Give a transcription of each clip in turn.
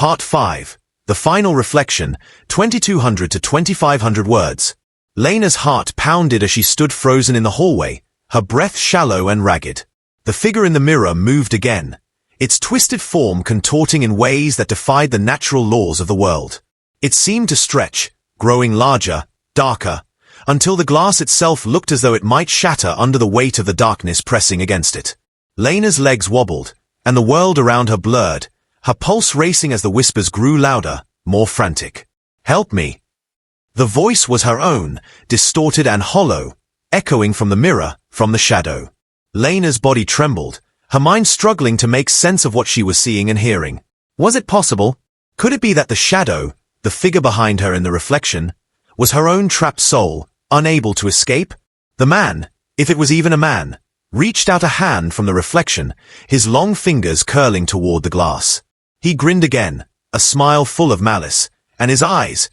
Part 5. The Final Reflection, 2200 to 2500 words. Lena's heart pounded as she stood frozen in the hallway, her breath shallow and ragged. The figure in the mirror moved again, its twisted form contorting in ways that defied the natural laws of the world. It seemed to stretch, growing larger, darker, until the glass itself looked as though it might shatter under the weight of the darkness pressing against it. Lena's legs wobbled, and the world around her blurred, her pulse racing as the whispers grew louder, more frantic. "Help me." The voice was her own, distorted and hollow, echoing from the mirror, from the shadow. Lena's body trembled, her mind struggling to make sense of what she was seeing and hearing. Was it possible? Could it be that the shadow, the figure behind her in the reflection, was her own trapped soul, unable to escape? The man, if it was even a man, reached out a hand from the reflection, his long fingers curling toward the glass. He grinned again, a smile full of malice, and his eyes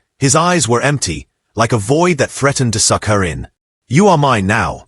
were empty, like a void that threatened to suck her in. "You are mine now."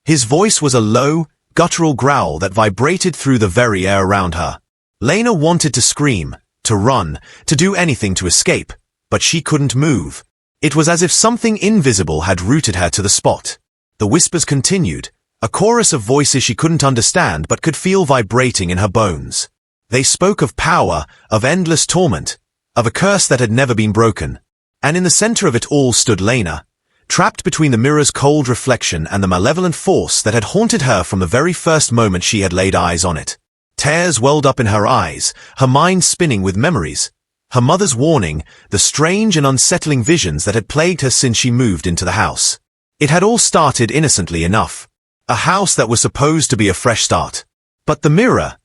His voice was a low, guttural growl that vibrated through the very air around her. Lena wanted to scream, to run, to do anything to escape, but she couldn't move. It was as if something invisible had rooted her to the spot. The whispers continued, a chorus of voices she couldn't understand but could feel vibrating in her bones. They spoke of power, of endless torment, of a curse that had never been broken. And in the center of it all stood Lena, trapped between the mirror's cold reflection and the malevolent force that had haunted her from the very first moment she had laid eyes on it. Tears welled up in her eyes, her mind spinning with memories. Her mother's warning, the strange and unsettling visions that had plagued her since she moved into the house. It had all started innocently enough. A house that was supposed to be a fresh start. But the mirror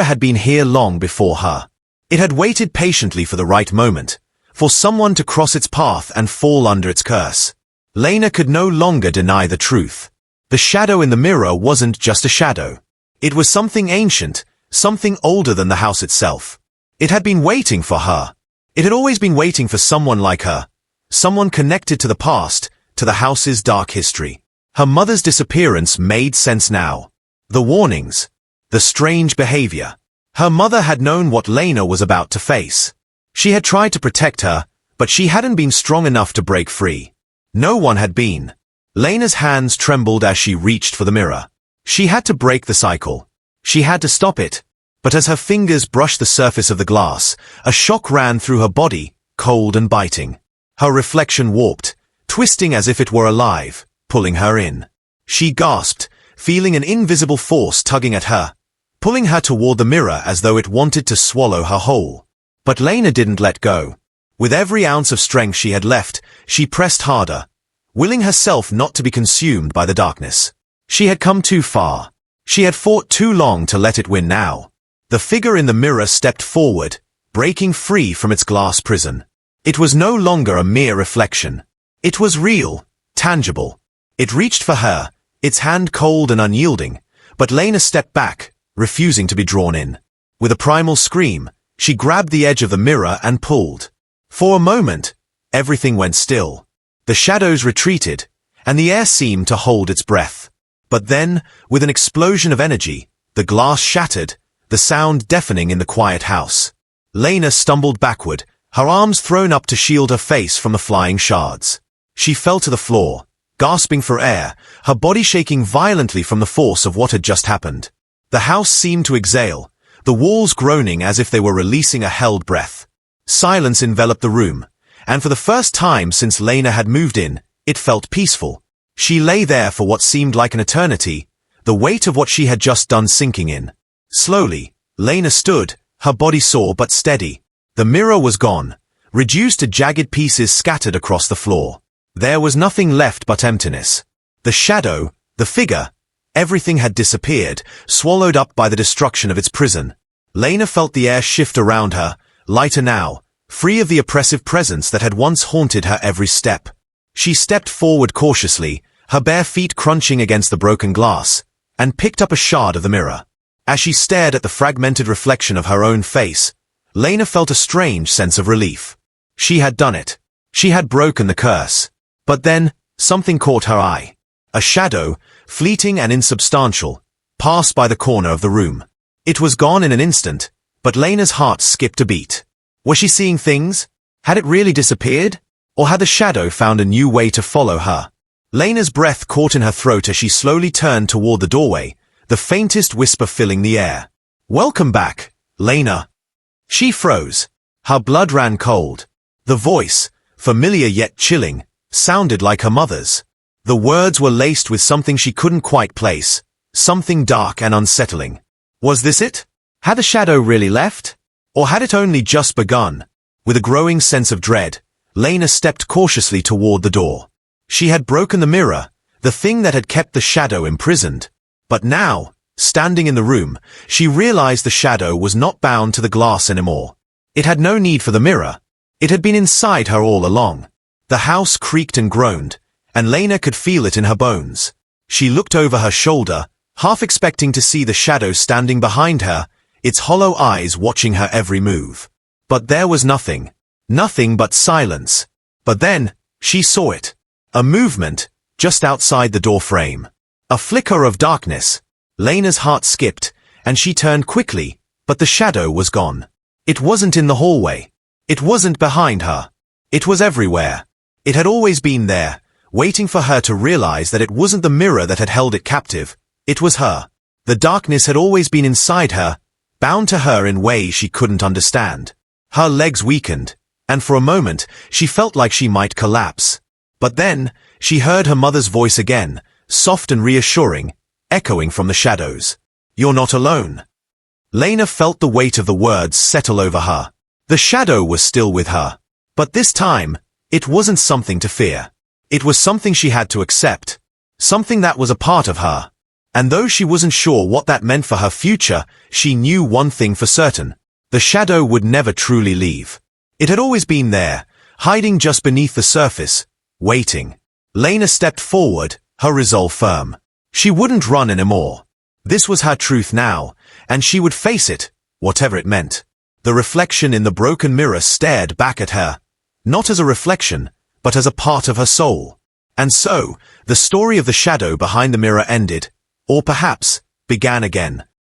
had been here long before her. It had waited patiently for the right moment, for someone to cross its path and fall under its curse. Lena could no longer deny the truth. The shadow in the mirror wasn't just a shadow. It was something ancient, something older than the house itself. It had been waiting for her. It had always been waiting for someone like her, someone connected to the past, to the house's dark history. Her mother's disappearance made sense now. The warnings, the strange behavior. Her mother had known what Lena was about to face. She had tried to protect her, but she hadn't been strong enough to break free. No one had been. Lena's hands trembled as she reached for the mirror. She had to break the cycle. She had to stop it. But as her fingers brushed the surface of the glass, a shock ran through her body, cold and biting. Her reflection warped, twisting as if it were alive, pulling her in. She gasped, feeling an invisible force tugging at her, pulling her toward the mirror as though it wanted to swallow her whole. But Lena didn't let go. With every ounce of strength she had left, she pressed harder, willing herself not to be consumed by the darkness. She had come too far. She had fought too long to let it win now. The figure in the mirror stepped forward, breaking free from its glass prison. It was no longer a mere reflection. It was real, tangible. It reached for her, its hand cold and unyielding, but Lena stepped back, refusing to be drawn in. With a primal scream, she grabbed the edge of the mirror and pulled. For a moment, everything went still. The shadows retreated, and the air seemed to hold its breath. But then, with an explosion of energy, the glass shattered, the sound deafening in the quiet house. Lena stumbled backward, her arms thrown up to shield her face from the flying shards. She fell to the floor, gasping for air, her body shaking violently from the force of what had just happened. The house seemed to exhale, the walls groaning as if they were releasing a held breath. Silence enveloped the room, and for the first time since Lena had moved in, it felt peaceful. She lay there for what seemed like an eternity, the weight of what she had just done sinking in. Slowly, Lena stood, her body sore but steady. The mirror was gone, reduced to jagged pieces scattered across the floor. There was nothing left but emptiness. The shadow, the figure, everything had disappeared, swallowed up by the destruction of its prison. Lena felt the air shift around her, lighter now, free of the oppressive presence that had once haunted her every step. She stepped forward cautiously, her bare feet crunching against the broken glass, and picked up a shard of the mirror. As she stared at the fragmented reflection of her own face, Lena felt a strange sense of relief. She had done it. She had broken the curse. But then, something caught her eye. A shadow, fleeting and insubstantial, passed by the corner of the room. It was gone in an instant, but Lena's heart skipped a beat. Was she seeing things? Had it really disappeared? Or had the shadow found a new way to follow her? Lena's breath caught in her throat as she slowly turned toward the doorway, the faintest whisper filling the air. "Welcome back, Lena." She froze. Her blood ran cold. The voice, familiar yet chilling, sounded like her mother's. The words were laced with something she couldn't quite place, something dark and unsettling. Was this it? Had the shadow really left? Or had it only just begun? With a growing sense of dread, Lena stepped cautiously toward the door. She had broken the mirror, the thing that had kept the shadow imprisoned. But now, standing in the room, she realized the shadow was not bound to the glass anymore. It had no need for the mirror. It had been inside her all along. The house creaked and groaned, and Lena could feel it in her bones. She looked over her shoulder, half expecting to see the shadow standing behind her, its hollow eyes watching her every move. But there was nothing. Nothing but silence. But then, she saw it. A movement, just outside the door frame. A flicker of darkness. Lena's heart skipped, and she turned quickly, but the shadow was gone. It wasn't in the hallway. It wasn't behind her. It was everywhere. It had always been there, waiting for her to realize that it wasn't the mirror that had held it captive. It was her. The darkness had always been inside her, bound to her in ways she couldn't understand. Her legs weakened, and for a moment, she felt like she might collapse. But then, she heard her mother's voice again, soft and reassuring, echoing from the shadows. "You're not alone." Lena felt the weight of the words settle over her. The shadow was still with her. But this time, it wasn't something to fear. It was something she had to accept. Something that was a part of her. And though she wasn't sure what that meant for her future, she knew one thing for certain. The shadow would never truly leave. It had always been there, hiding just beneath the surface, waiting. Lena stepped forward, her resolve firm. She wouldn't run anymore. This was her truth now, and she would face it, whatever it meant. The reflection in the broken mirror stared back at her, not as a reflection, but as a part of her soul. And so, the story of the shadow behind the mirror ended, or perhaps, began again.